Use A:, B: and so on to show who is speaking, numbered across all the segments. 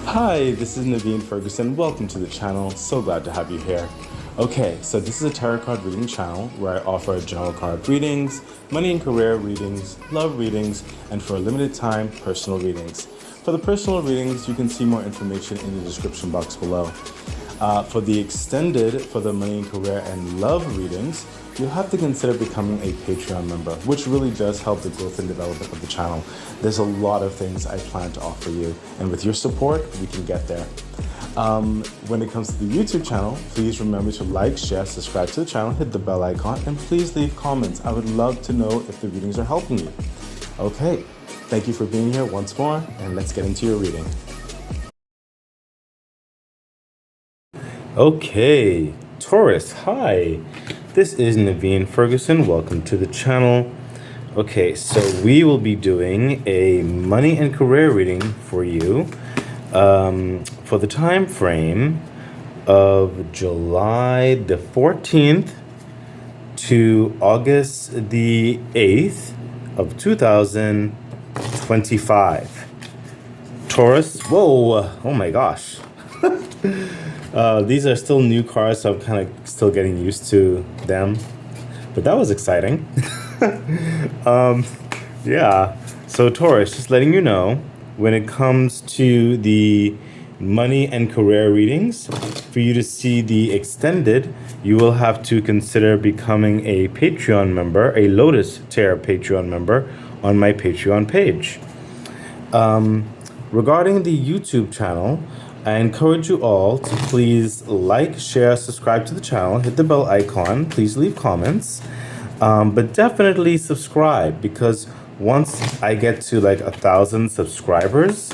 A: Hi, this is Naveen Ferguson. Welcome to the channel. So glad to have you here. Okay, so this is a tarot card reading channel where I offer general card readings, money and career readings, love readings, and for a limited time, personal readings. For the personal readings, you can see more information in the description box below. For the extended, for the money and career and love readings, you'll have to consider becoming a Patreon member, which really does help the growth and development of the channel. There's a lot of things I plan to offer you, and with your support, we can get there. When it comes to the YouTube channel, please remember to like, share, subscribe to the channel, hit the bell icon, and please leave comments. I would love to know if the readings are helping you. Okay, thank you for being here once more, and let's get into your reading. Okay, Taurus, hi. This is Naveen Ferguson. Welcome to the channel. Okay, so we will be doing a money and career reading for you for the time frame of July the 14th to August the 8th of 2025. Taurus, whoa, oh my gosh. These are still new cards, so I'm kind of still getting used to them. But that was exciting. Yeah. So Taurus, just letting you know, when it comes to the money and career readings, for you to see the extended, you will have to consider becoming a Patreon member, a Lotus Tarot Patreon member on my Patreon page. Regarding the YouTube channel, I encourage you all to please like, share, subscribe to the channel, hit the bell icon, please leave comments, but definitely subscribe, because once I get to like 1,000 subscribers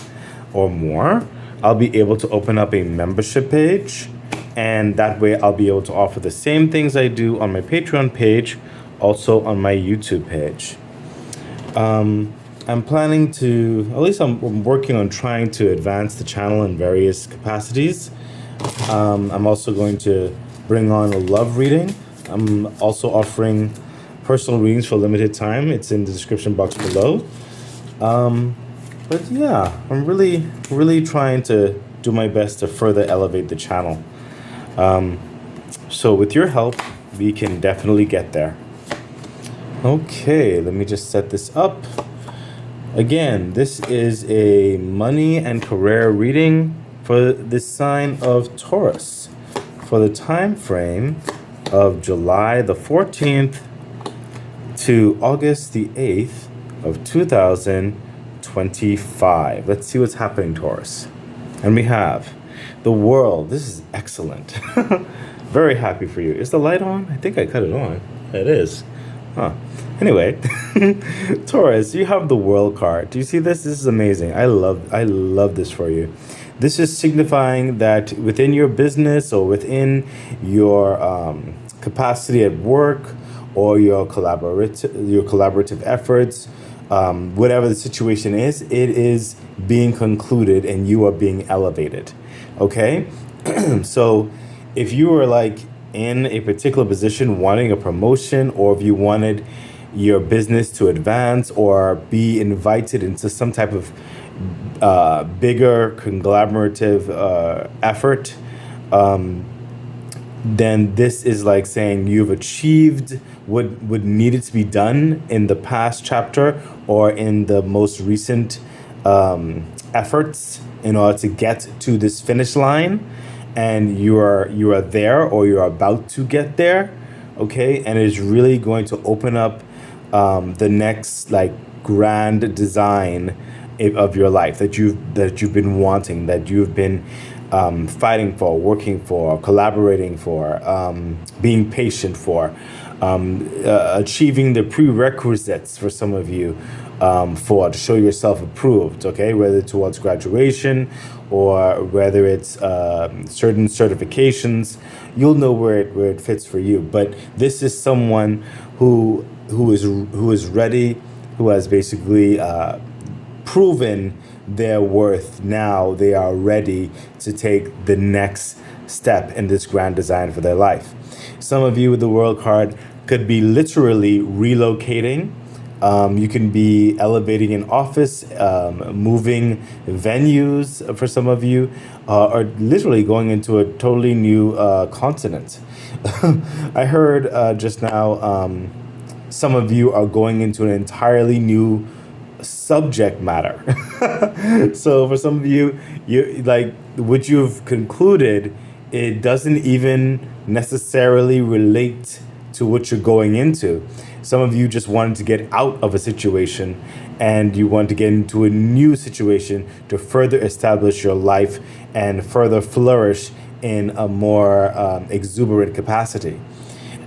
A: or more, I'll be able to open up a membership page, and that way I'll be able to offer the same things I do on my Patreon page, also on my YouTube page. I'm planning to, at least I'm working on trying to advance the channel in various capacities. I'm also going to bring on a love reading. I'm also offering personal readings for a limited time. It's in the description box below. But yeah, I'm really trying to do my best to further elevate the channel. So with your help, we can definitely get there. Okay, let me just set this up. Again, this is a money and career reading for the sign of Taurus for the time frame of July the 14th to August the 8th of 2025. Let's see what's happening, Taurus. And we have the World. This is excellent. Very happy for you. Is the light on? I think I cut it on. It is. Huh. Anyway, Taurus, you have the World card. Do you see this? This is amazing. I love this for you. This is signifying that within your business or within your capacity at work or your collaborative efforts, whatever the situation is, it is being concluded and you are being elevated. Okay? So if you were like in a particular position wanting a promotion, or if you wanted your business to advance or be invited into some type of bigger collaborative effort, then this is like saying you've achieved what needed to be done in the past chapter or in the most recent efforts in order to get to this finish line. And you are there, or you're about to get there, okay? And it is really going to open up the next like grand design of your life that you've been wanting, that you've been fighting for, working for, collaborating for, being patient for, achieving the prerequisites for some of you to show yourself approved, okay? Whether towards graduation or whether it's certain certifications, you'll know where it fits for you. But this is someone who is ready, who has basically proven their worth. Now they are ready to take the next step in this grand design for their life. Some of you with the World card could be literally relocating You can be elevating an office, moving venues for some of you, or literally going into a totally new continent. I heard just now some of you are going into an entirely new subject matter. So for some of you, you like what you've concluded, it doesn't even necessarily relate to what you're going into. Some of you just wanted to get out of a situation and you want to get into a new situation to further establish your life and further flourish in a more exuberant capacity.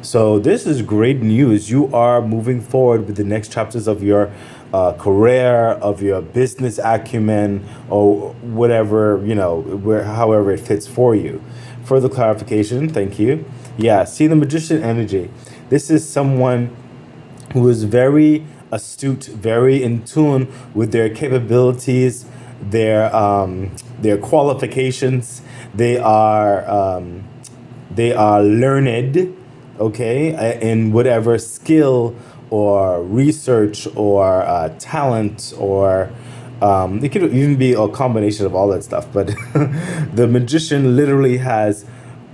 A: So this is great news. You are moving forward with the next chapters of your career, of your business acumen, or whatever, however it fits for you. Further clarification, thank you. Yeah, see the magician energy. This is someone who is very astute, very in tune with their capabilities, their qualifications. They are learned, okay, in whatever skill or research or talent or it could even be a combination of all that stuff. But the magician literally has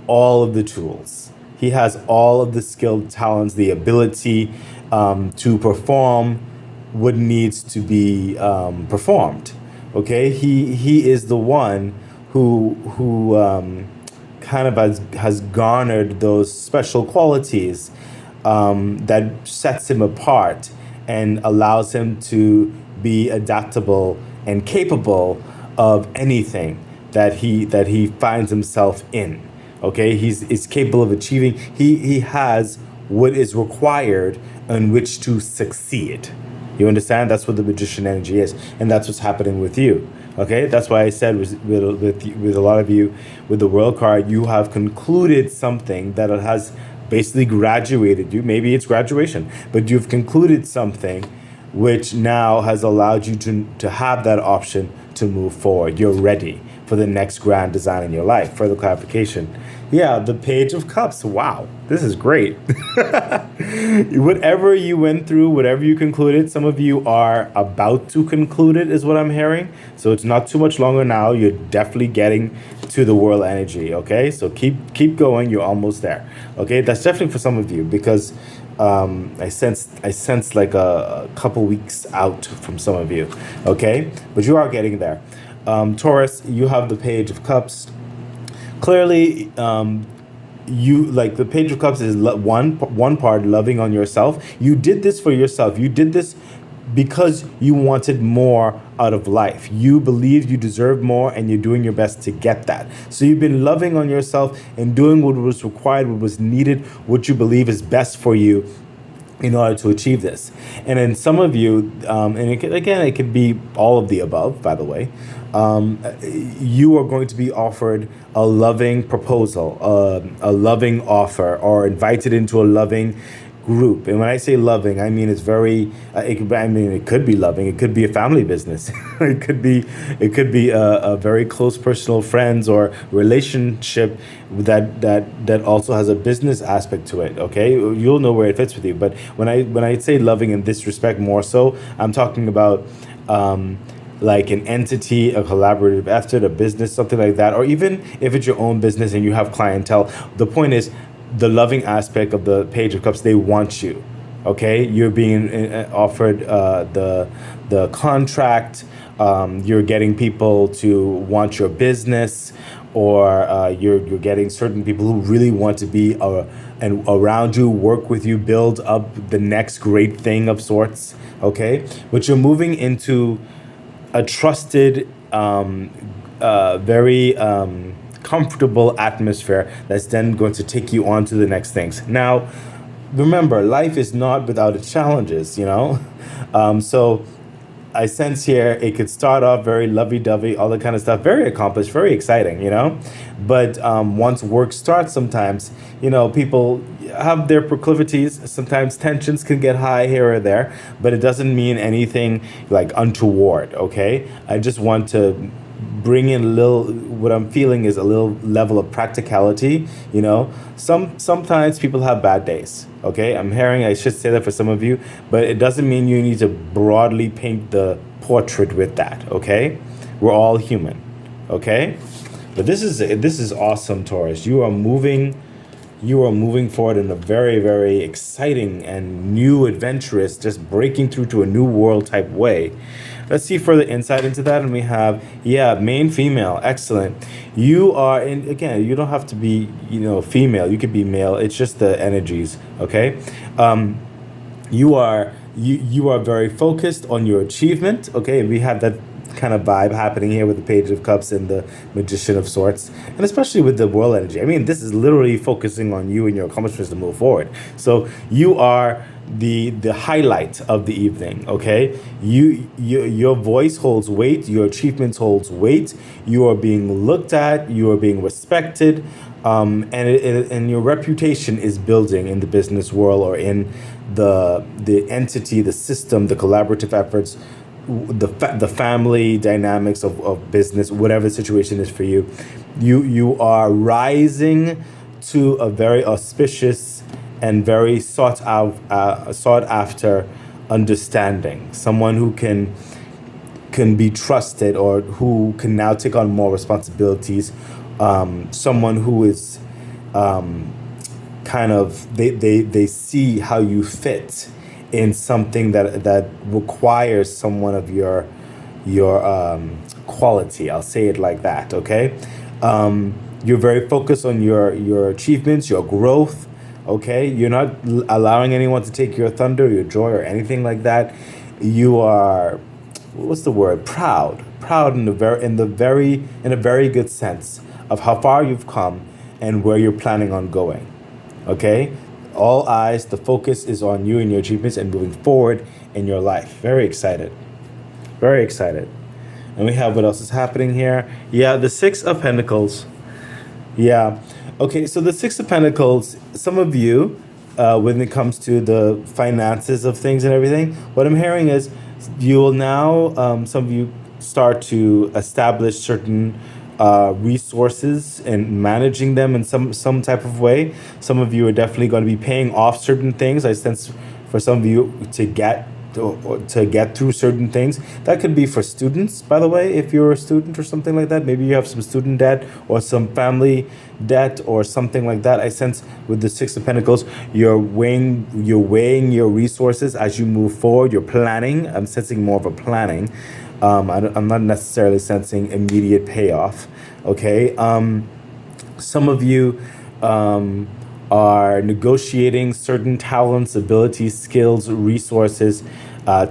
A: all of the tools. He has all of the skilled talents, the ability to perform what needs to be performed. Okay, he is the one who kind of has garnered those special qualities that sets him apart and allows him to be adaptable and capable of anything that he finds himself in. Okay, he's capable of achieving. He has what is required in which to succeed. You understand? That's what the magician energy is, and that's what's happening with you. Okay, that's why I said with a lot of you, with the world card, you have concluded something that has basically graduated you. Maybe it's graduation, but you've concluded something which now has allowed you to have that option to move forward. You're ready for the next grand design in your life. Further clarification. Yeah, the Page of Cups. Wow, this is great. Whatever you went through, whatever you concluded, some of you are about to conclude it, is what I'm hearing. So it's not too much longer now. You're definitely getting to the world energy. Okay, so keep going. You're almost there. Okay, that's definitely for some of you because I sense like a couple weeks out from some of you. Okay, but you are getting there. Taurus, you have the Page of Cups. Clearly, you like the Page of Cups is one part loving on yourself. You did this for yourself. You did this because you wanted more out of life. You believed you deserved more and you're doing your best to get that. So you've been loving on yourself and doing what was required, what was needed, what you believe is best for you in order to achieve this. And then some of you, and it could be all of the above, by the way, you are going to be offered a loving proposal, a loving offer, or invited into a loving group. And when I say loving, I mean it's very. It could be loving. It could be a family business. It could be a very close personal friends or relationship that also has a business aspect to it. Okay, you'll know where it fits with you. But when I say loving in this respect more so, I'm talking about. Like an entity, a collaborative effort, a business, something like that, or even if it's your own business and you have clientele. The point is, the loving aspect of the Page of Cups, they want you. Okay, you're being offered the contract. You're getting people to want your business, or you're getting certain people who really want to be and around you, work with you, build up the next great thing of sorts. Okay, but you're moving into a trusted, very comfortable atmosphere that's then going to take you on to the next things. Now, remember, life is not without its challenges, So I sense here it could start off very lovey-dovey, all that kind of stuff, very accomplished, very exciting, But once work starts, sometimes, people have their proclivities. Sometimes tensions can get high here or there, but it doesn't mean anything like untoward, okay? I just want to bring in a little, what I'm feeling is a little level of practicality. Sometimes people have bad days. Okay, I'm hearing, I should say that for some of you, but it doesn't mean you need to broadly paint the portrait with that. Okay, we're all human. Okay, but this is awesome, Taurus. You are moving forward in a very, very exciting and new, adventurous, just breaking through to a new world type way. Let's see further insight into that. And we have, yeah, main female. Excellent. You are in, again, you don't have to be, female. You could be male. It's just the energies. Okay. You are very focused on your achievement. Okay. We have that kind of vibe happening here with the Page of Cups and the Magician of Swords, and especially with the world energy. I mean, this is literally focusing on you and your accomplishments to move forward. So you are the highlight of the evening. Okay, your voice holds weight, your achievements holds weight. You are being looked at, you are being respected, and your reputation is building in the business world, or in the entity, the system, the collaborative efforts, the family dynamics of business, whatever the situation is for you. You are rising to a very auspicious and very sought after understanding. Someone who can be trusted, or who can now take on more responsibilities. Someone who is kind of, they see how you fit in something that requires someone of your quality. I'll say it like that. Okay, you're very focused on your achievements, your growth. Okay, you're not allowing anyone to take your thunder, your joy, or anything like that. You are, what's the word? Proud in a very good sense of how far you've come and where you're planning on going. Okay, all eyes, the focus is on you and your achievements and moving forward in your life. Very excited. Very excited. And we have, what else is happening here? Yeah, the Six of Pentacles. Yeah. Okay, so the Six of Pentacles, some of you, when it comes to the finances of things and everything, what I'm hearing is you will now, some of you start to establish certain resources and managing them in some type of way. Some of you are definitely going to be paying off certain things. I sense for some of you to get through certain things. That could be for students, by the way, if you're a student or something like that. Maybe you have some student debt or some family debt or something like that. I sense with the Six of Pentacles, you're weighing your resources as you move forward. You're planning. I'm sensing more of a planning. I'm not necessarily sensing immediate payoff. Okay. Some of you are negotiating certain talents, abilities, skills, resources,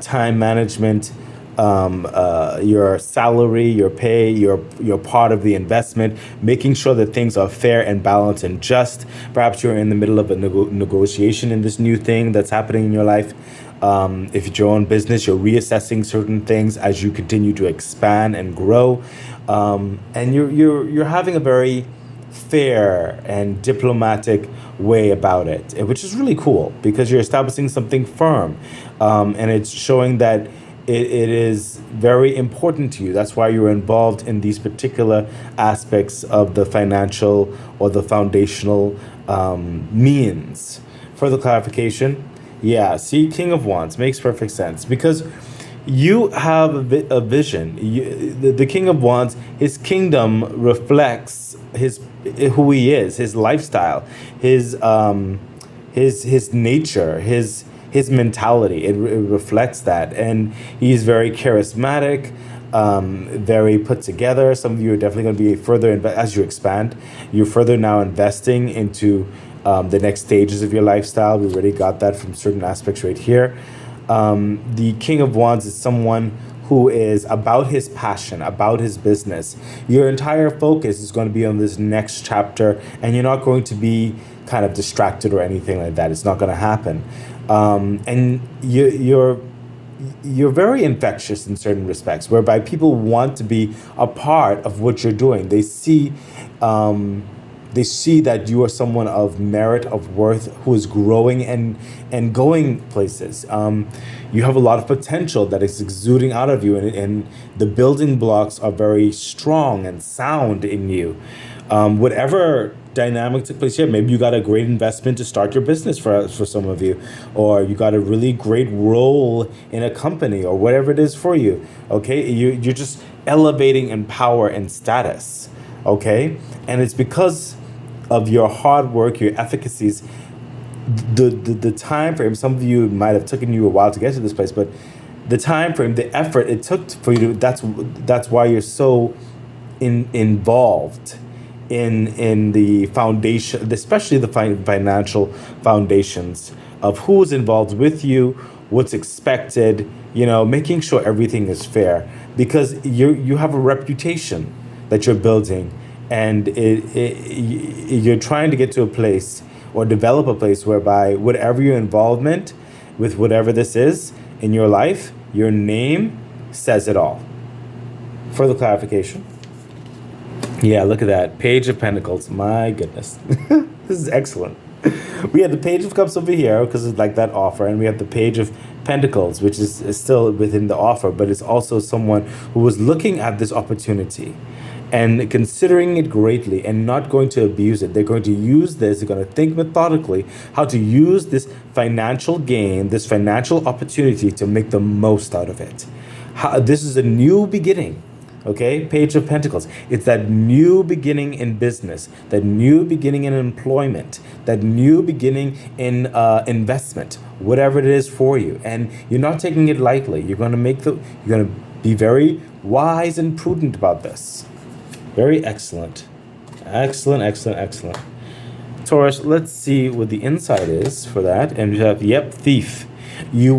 A: time management, your salary, your pay, your part of the investment, making sure that things are fair and balanced and just. Perhaps you're in the middle of a negotiation in this new thing that's happening in your life. If it's your own business, you're reassessing certain things as you continue to expand and grow, and you're having a very fair and diplomatic way about it, which is really cool because you're establishing something firm, and it's showing that it is very important to you. That's why you're involved in these particular aspects of the financial or the foundational means. Further clarification. Yeah, see, King of Wands makes perfect sense because you have a vision. The King of Wands, his kingdom reflects who he is, his lifestyle, his nature, his mentality. It reflects that, and he's very charismatic, very put together. Some of you are definitely going to be further as you expand. You're further now investing into the next stages of your lifestyle. We already got that from certain aspects right here. The King of Wands is someone who is about his passion, about his business. Your entire focus is going to be on this next chapter, and you're not going to be kind of distracted or anything like that. It's not going to happen. And you're very infectious in certain respects, whereby people want to be a part of what you're doing. They see They see that you are someone of merit, of worth, who is growing and going places. You have a lot of potential that is exuding out of you, and the building blocks are very strong and sound in you. Whatever dynamic took place here, maybe you got a great investment to start your business for some of you, or you got a really great role in a company, or whatever it is for you. Okay, you're just elevating in power and status. Okay, and it's because of your hard work, your efficacies, the time frame. Some of you might have taken you a while to get to this place, but the time frame, the effort it took for you to, that's why you're so involved in the foundation, especially the financial foundations of who's involved with you, what's expected, making sure everything is fair, because you have a reputation that you're building, and you're trying to get to a place or develop a place whereby whatever your involvement with whatever this is in your life, your name says it all. Further clarification. Yeah, look at that. Page of Pentacles. My goodness. This is excellent. We have the Page of Cups over here because it's like that offer, and we have the Page of Pentacles, which is still within the offer, but it's also someone who was looking at this opportunity and considering it greatly and not going to abuse it. They're going to use this, they're going to think methodically how to use this financial gain, this financial opportunity, to make the most out of it. This is a new beginning. Okay, Page of Pentacles. It's that new beginning in business, that new beginning in employment, that new beginning in investment, whatever it is for you. And you're not taking it lightly. You're going to be very wise and prudent about this. Very excellent. Excellent, excellent, excellent. Taurus, let's see what the inside is for that. And we have, thief. You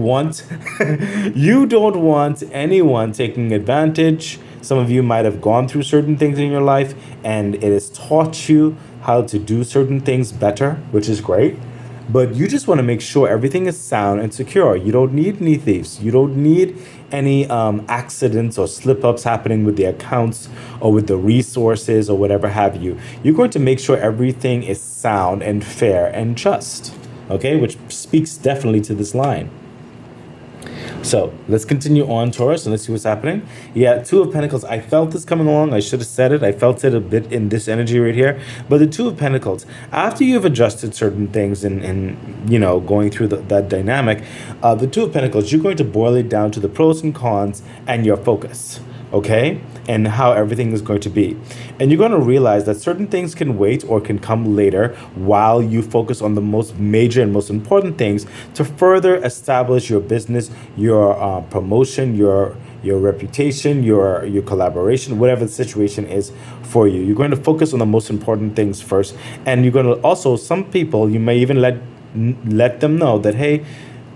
A: don't want anyone taking advantage. Some of you might have gone through certain things in your life, and it has taught you how to do certain things better, which is great. But you just want to make sure everything is sound and secure. You don't need any thieves. You don't need any accidents or slip-ups happening with the accounts or with the resources or whatever have you. You're going to make sure everything is sound and fair and just. Okay, which speaks definitely to this line. So let's continue on, Taurus, and let's see what's happening. Yeah, Two of Pentacles. I felt this coming along. I should have said it. I felt it a bit in this energy right here. But the Two of Pentacles, after you've adjusted certain things and going through that dynamic, the Two of Pentacles, you're going to boil it down to the pros and cons and your focus. Okay, and how everything is going to be. And you're going to realize that certain things can wait or can come later while you focus on the most major and most important things to further establish your business, your promotion, your reputation, your collaboration, whatever the situation is for you. You're going to focus on the most important things first. And you're going to also, some people, you may even let them know that, hey,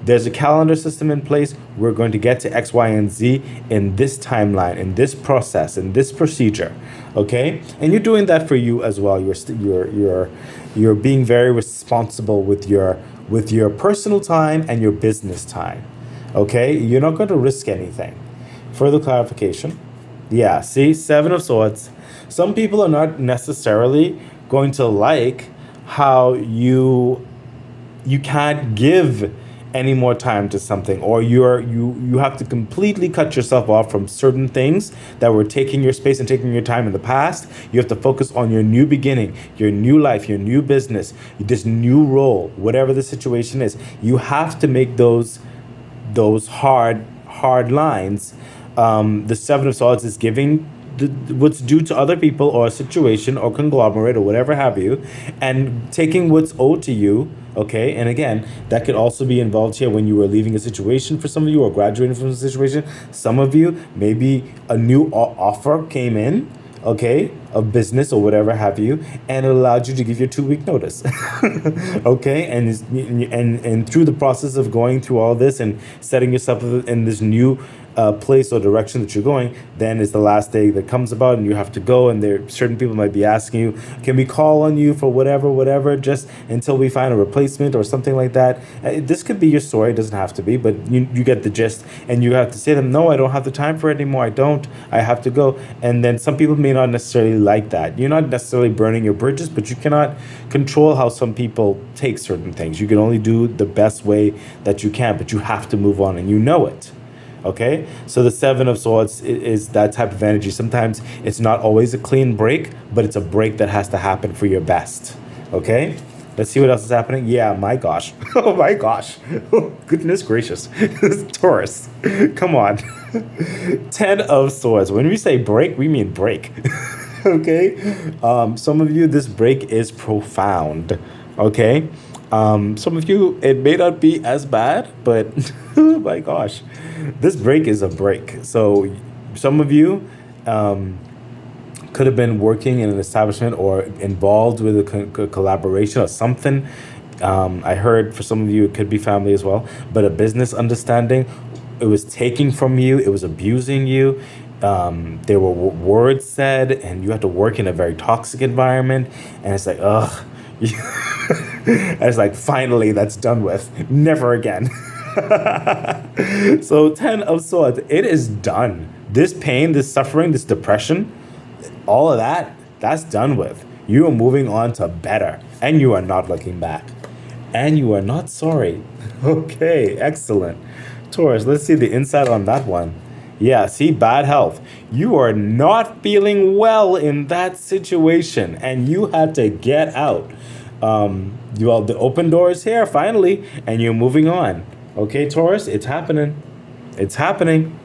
A: there's a calendar system in place. We're going to get to X, Y, and Z in this timeline, in this process, in this procedure. Okay, and you're doing that for you as well. You're being very responsible with your personal time and your business time. Okay, you're not going to risk anything. Further clarification. Yeah, see, Seven of Swords. Some people are not necessarily going to like how you can't give any more time to something, or you have to completely cut yourself off from certain things that were taking your space and taking your time in the past. You have to focus on your new beginning, your new life, your new business, this new role, whatever the situation is. You have to make those hard lines. The Seven of Swords is giving what's due to other people or a situation or conglomerate or whatever have you, and taking what's owed to you. Okay, and again, that could also be involved here when you were leaving a situation for some of you, or graduating from a situation. Some of you, maybe a new offer came in, okay, of business or whatever have you, and it allowed you to give your 2-week notice. Okay, and through the process of going through all this and setting yourself in this new place or direction that you're going, then it's the last day that comes about and you have to go, and there certain people might be asking you, can we call on you for whatever, just until we find a replacement or something like that. This could be your story, it doesn't have to be, but you get the gist, and you have to say to them, no, I don't have the time for it anymore, I have to go. And then some people may not necessarily like that. You're not necessarily burning your bridges, but you cannot control how some people take certain things. You can only do the best way that you can, but you have to move on, and you know it. Okay, so the Seven of Swords is that type of energy. Sometimes it's not always a clean break, but it's a break that has to happen for your best. Okay, let's see what else is happening. Yeah, my gosh. Oh my gosh. Oh, goodness gracious. Taurus, come on. 10 of Swords. When we say break, we mean break. Okay, some of you, this break is profound. Okay, some of you, it may not be as bad, but oh my gosh, this break is a break. So some of you could have been working in an establishment or involved with a collaboration or something. I heard for some of you it could be family as well, but a business understanding, it was taking from you, it was abusing you. There were words said, and you had to work in a very toxic environment, and it's like, ugh. And it's like, finally, that's done with. Never again. So 10 of Swords, it is done. This pain, this suffering, this depression, all of that, that's done with. You are moving on to better, and you are not looking back. And you are not sorry. Okay, excellent. Taurus, let's see the insight on that one. Yeah, see, bad health. You are not feeling well in that situation, and you had to get out. The open door is here finally, and you're moving on. Okay, Taurus, it's happening. It's happening.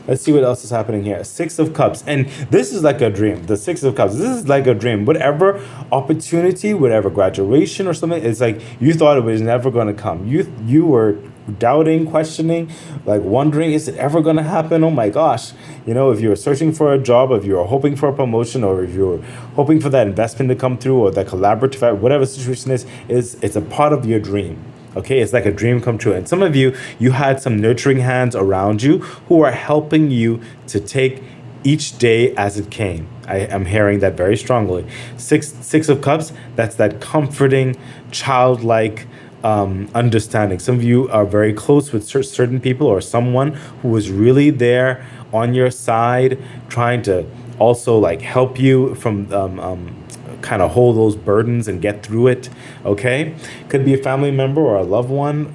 A: Let's see what else is happening here. Six of Cups. And this is like a dream. The Six of Cups. This is like a dream. Whatever opportunity, whatever graduation or something, it's like you thought it was never going to come. You were doubting, questioning, like wondering, is it ever going to happen? Oh my gosh. You know, if you're searching for a job, if you're hoping for a promotion, or if you're hoping for that investment to come through, or that collaborative, whatever situation is it's a part of your dream. Okay, it's like a dream come true. And some of you, you had some nurturing hands around you who are helping you to take each day as it came. I am hearing that very strongly. Six of Cups, that's that comforting, childlike understanding. Some of you are very close with certain people, or someone who is really there on your side, trying to also like help you from kind of hold those burdens and get through it. Okay, could be a family member or a loved one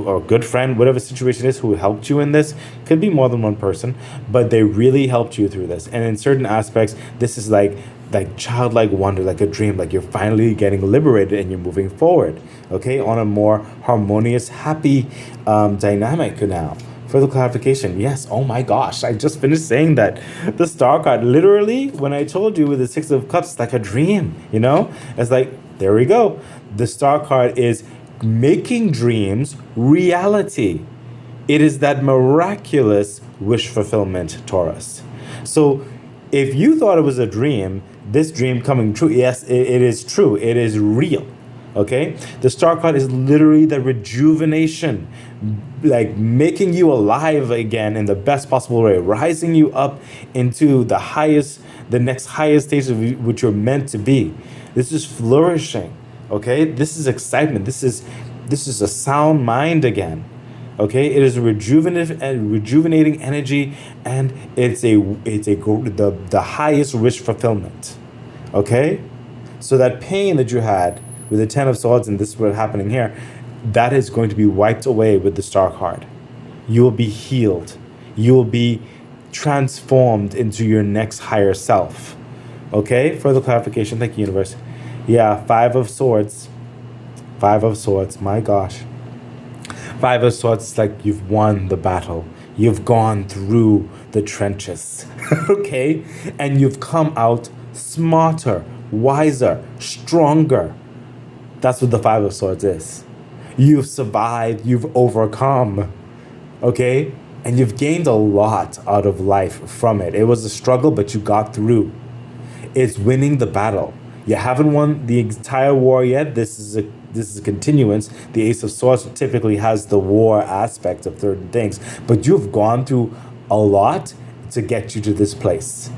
A: or a good friend, whatever situation is, who helped you in this. Could be more than one person, but they really helped you through this. And in certain aspects, this is like childlike wonder, like a dream, like you're finally getting liberated and you're moving forward, okay, on a more harmonious, happy dynamic now. Further clarification, yes, oh my gosh, I just finished saying that. The Star card, literally, when I told you with the Six of Cups, it's like a dream, you know? It's like, there we go. The Star card is making dreams reality. It is that miraculous wish fulfillment, Taurus. So if you thought it was a dream, this dream coming true, yes, it is true. It is real. Okay? The Star card is literally the rejuvenation, like making you alive again in the best possible way, rising you up into the next highest stage of which you're meant to be. This is flourishing. Okay? This is excitement. This is a sound mind again. Okay, it is a rejuvenating energy, and it's the highest wish fulfillment. Okay, so that pain that you had with the Ten of Swords, and this is what's happening here, that is going to be wiped away with the Star card. You will be healed. You will be transformed into your next higher self. Okay, further clarification. Thank you, universe. Yeah, Five of Swords. Five of Swords. My gosh. Five of Swords is like you've won the battle. You've gone through the trenches, okay? And you've come out smarter, wiser, stronger. That's what the Five of Swords is. You've survived, you've overcome, okay? And you've gained a lot out of life from it. It was a struggle, but you got through. It's winning the battle. You haven't won the entire war yet. This is a continuance. The Ace of Swords typically has the war aspect of certain things, but you've gone through a lot to get you to this place,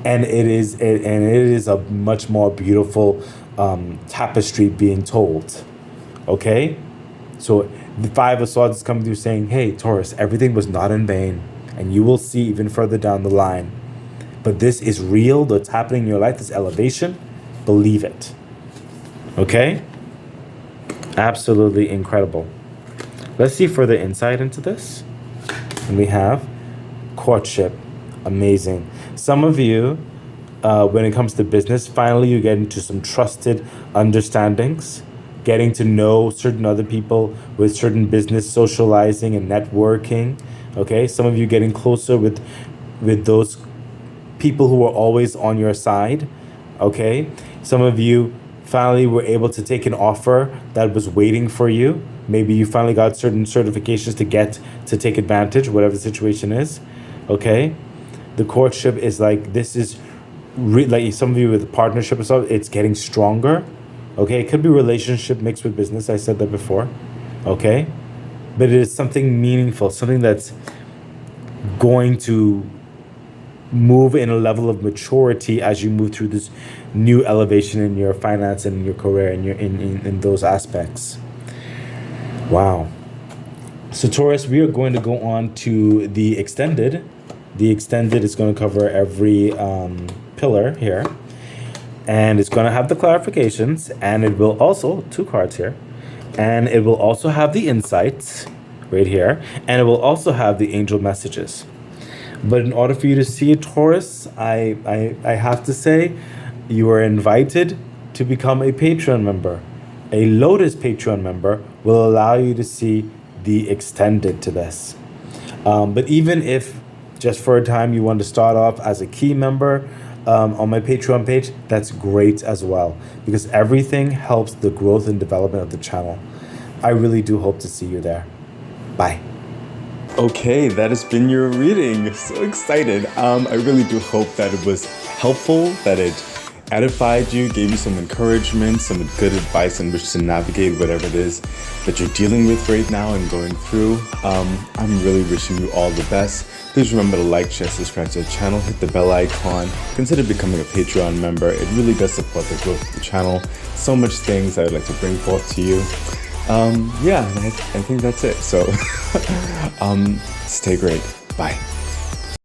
A: and it is a much more beautiful tapestry being told. Okay, so the Five of Swords is coming through saying, "Hey, Taurus, everything was not in vain, and you will see even further down the line. But this is real. That's happening in your life. This elevation, believe it." Okay, absolutely incredible. Let's see further insight into this. And we have courtship, amazing. Some of you, when it comes to business, finally you get into some trusted understandings, getting to know certain other people with certain business socializing and networking. Okay, some of you getting closer with those people who are always on your side. Okay, some of you finally were able to take an offer that was waiting for you. Maybe you finally got certain certifications to take advantage, whatever the situation is. Okay, the courtship is like, this is like some of you with partnership or something, it's getting stronger. Okay, it could be relationship mixed with business. I said that before. Okay, but it is something meaningful, something that's going to move in a level of maturity as you move through this new elevation in your finance and in your career and in those aspects. Wow. So Taurus, we are going to go on to the extended. The extended is going to cover every pillar here, and it's going to have the clarifications, and it will also, 2 cards here, and it will also have the insights right here, and it will also have the angel messages. But in order for you to see it, Taurus, I have to say, you are invited to become a Patreon member. A Lotus Patreon member will allow you to see the extended to this. But even if just for a time you want to start off as a key member on my Patreon page, that's great as well, because everything helps the growth and development of the channel. I really do hope to see you there. Bye.
B: Okay, that has been your reading. So excited. I really do hope that it was helpful, that it edified you, gave you some encouragement, some good advice on which to navigate whatever it is that you're dealing with right now and going through. I'm really wishing you all the best. Please remember to like, share, subscribe to the channel, hit the bell icon, consider becoming a Patreon member. It really does support the growth of the channel. So much things I would like to bring forth to you. Yeah, I think that's it. So stay great. Bye.